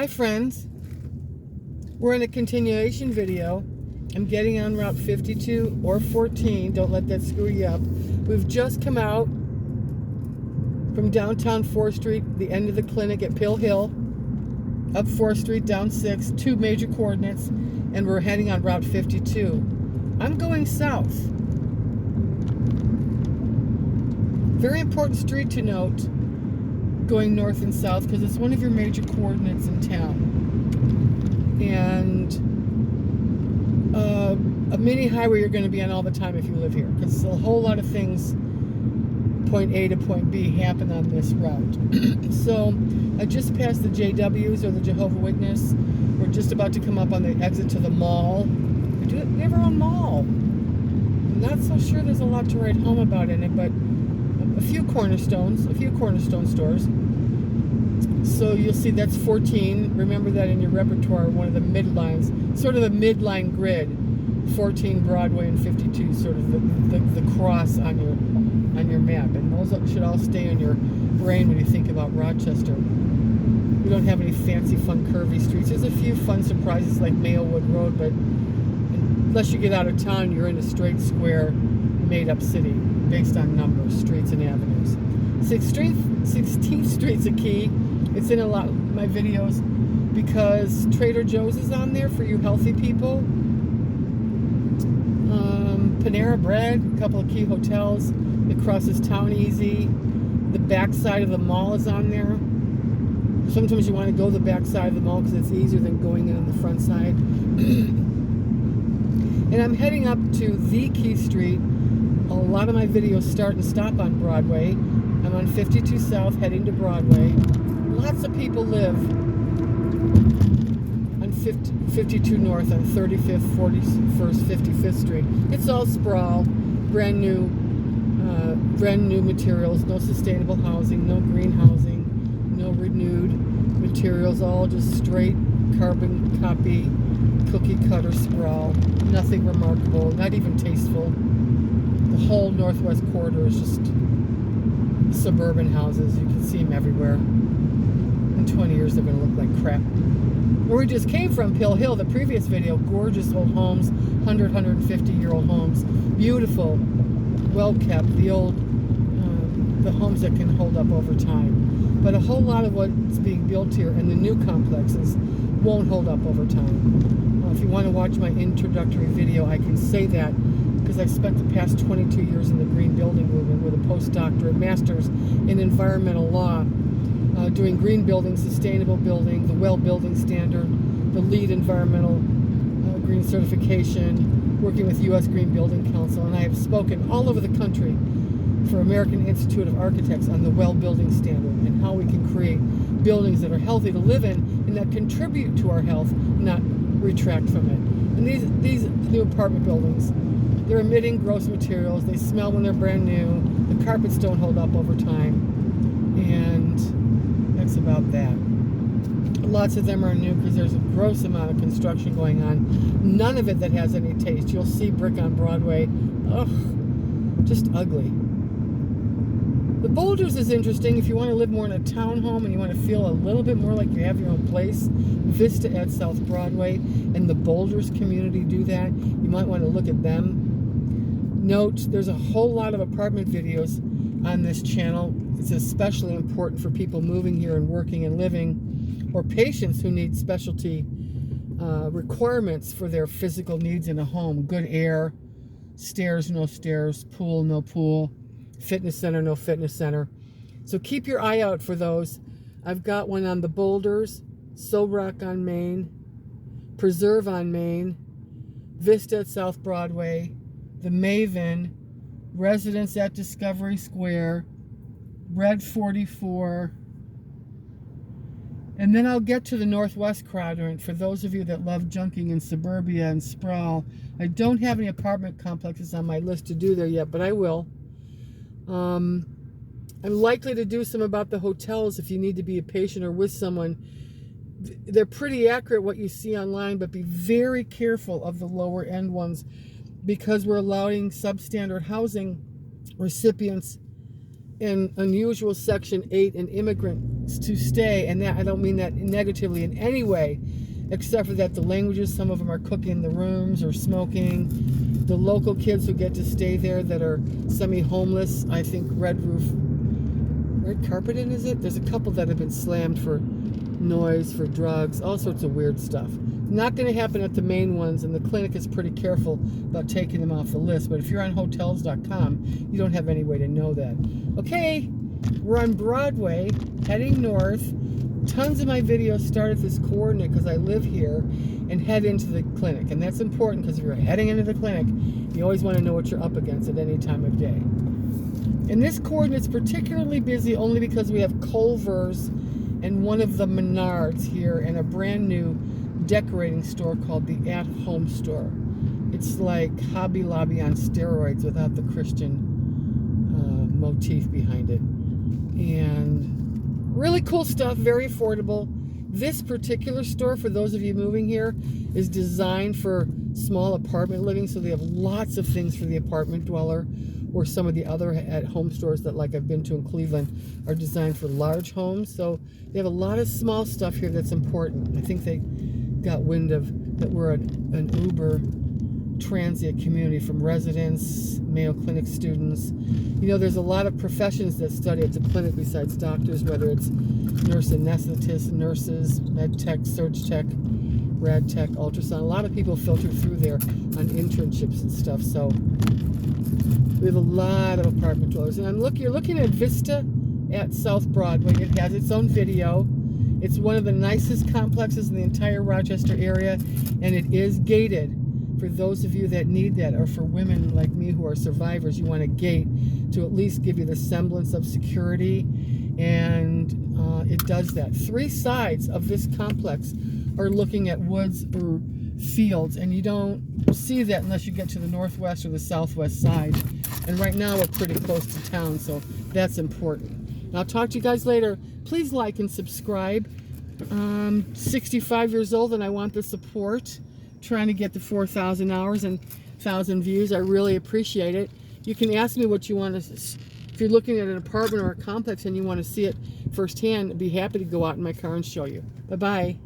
Hi friends, we're in a continuation video. I'm getting on Route 52 or 14, don't let that screw you up. We've just come out from downtown 4th Street, the end of the clinic at Pill Hill, up 4th Street, down 6, two major coordinates, and we're heading on Route 52. I'm going south. Very important street to note, going north and south, because it's one of your major coordinates in town. And a mini highway you're going to be on all the time if you live here, because a whole lot of things, point A to point B, happen on this route. So I just passed the JWs, or the Jehovah Witness. We're just about to come up on the exit to the mall. We have our own mall. I'm not so sure there's a lot to write home about in it, but a few cornerstone stores. So you'll see that's 14. Remember that in your repertoire, one of the midlines, sort of a midline grid. 14 Broadway and 52, sort of the cross on your map. And those should all stay in your brain when you think about Rochester. We don't have any fancy, fun, curvy streets. There's a few fun surprises like Mayo Road, but unless you get out of town, you're in a straight, square, made-up city based on numbers, streets, and avenues. 16th Street's a key. It's in a lot of my videos because Trader Joe's is on there for you healthy people. Panera Bread, a couple of key hotels. It crosses town easy. The back side of the mall is on there. Sometimes you want to go the back side of the mall because it's easier than going in on the front side. And I'm heading up to the Key Street. A lot of my videos start and stop on Broadway. I'm on 52 South heading to Broadway. Lots of people live on 52 North on 35th, 41st, 55th Street. It's all sprawl, brand new materials, no sustainable housing, no green housing, no renewed materials, all just straight carbon copy, cookie cutter sprawl. Nothing remarkable, not even tasteful. The whole northwest corridor is just suburban houses. You can see them everywhere. In 20 years, they're going to look like crap. Where we just came from, Pill Hill, the previous video, gorgeous old homes, 100, 150-year-old homes, beautiful, well-kept, the old, the homes that can hold up over time. But a whole lot of what's being built here and the new complexes won't hold up over time. If you want to watch my introductory video, I can say that because I spent the past 22 years in the green building movement with a postdoctorate, master's in environmental law, doing green building, sustainable building, the WELL building standard, the LEED environmental green certification, working with U.S. Green Building Council, and I have spoken all over the country for American Institute of Architects on the WELL building standard and how we can create buildings that are healthy to live in and that contribute to our health, not retract from it. And these new apartment buildings, they're emitting gross materials. They smell when they're brand new. The carpets don't hold up over time. And that's about that. Lots of them are new because there's a gross amount of construction going on. None of it that has any taste. You'll see brick on Broadway. Ugh, just ugly. The Boulders is interesting if you want to live more in a townhome and you want to feel a little bit more like you have your own place. Vista at South Broadway and the Boulders community do that. You might want to look at them. Note, there's a whole lot of apartment videos on this channel. It's especially important for people moving here and working and living, or patients who need specialty requirements for their physical needs in a home. Good air, stairs, no stairs, pool, no pool, fitness center, no fitness center. So keep your eye out for those. I've got one on the Boulders, Sobrock on Main, Preserve on Main, Vista at South Broadway, the Maven, Residence at Discovery Square, Red 44, and then I'll get to the Northwest quadrant for those of you that love junking in suburbia and sprawl. I don't have any apartment complexes on my list to do there yet, but I will. I'm likely to do some about the hotels if you need to be a patient or with someone. They're pretty accurate what you see online, but be very careful of the lower end ones because we're allowing substandard housing recipients an unusual Section 8 and immigrants to stay, and that I don't mean that negatively in any way, except for that the languages, some of them are cooking in the rooms or smoking. The local kids who get to stay there that are semi-homeless, I think red carpeted, is it? There's a couple that have been slammed for noise, for drugs, all sorts of weird stuff. Not going to happen at the main ones, and the clinic is pretty careful about taking them off the list. But if you're on hotels.com, you don't have any way to know that. Okay, we're on Broadway, heading north. Tons of my videos start at this coordinate because I live here and head into the clinic. And that's important because if you're heading into the clinic, you always want to know what you're up against at any time of day. And this coordinate's particularly busy only because we have Culver's and one of the Menards here and a brand new decorating store called the At Home Store. It's like Hobby Lobby on steroids without the Christian motif behind it. And really cool stuff, very affordable. This particular store, for those of you moving here, is designed for small apartment living, so they have lots of things for the apartment dweller, or some of the other at-home stores that, like I've been to in Cleveland, are designed for large homes. So they have a lot of small stuff here that's important. I think they got wind of that we're an Uber transient community, from residents, Mayo Clinic students. You know, there's a lot of professions that study at the clinic besides doctors, whether it's nurse anesthetists, nurses, med tech, surg tech, rad tech, ultrasound. A lot of people filter through there on internships and stuff. So we have a lot of apartment dwellers. And you're looking at Vista at South Broadway. It has its own video. It's one of the nicest complexes in the entire Rochester area, and it is gated. For those of you that need that, or for women like me who are survivors, you want a gate to at least give you the semblance of security, and it does that. 3 sides of this complex are looking at woods or fields, and you don't see that unless you get to the northwest or the southwest side. And right now we're pretty close to town, so that's important. And I'll talk to you guys later. Please like and subscribe. I'm 65 years old and I want the support. Trying to get the 4,000 hours and 1,000 views. I really appreciate it. You can ask me what you want to, if you're looking at an apartment or a complex and you want to see it firsthand, I'd be happy to go out in my car and show you. Bye-bye.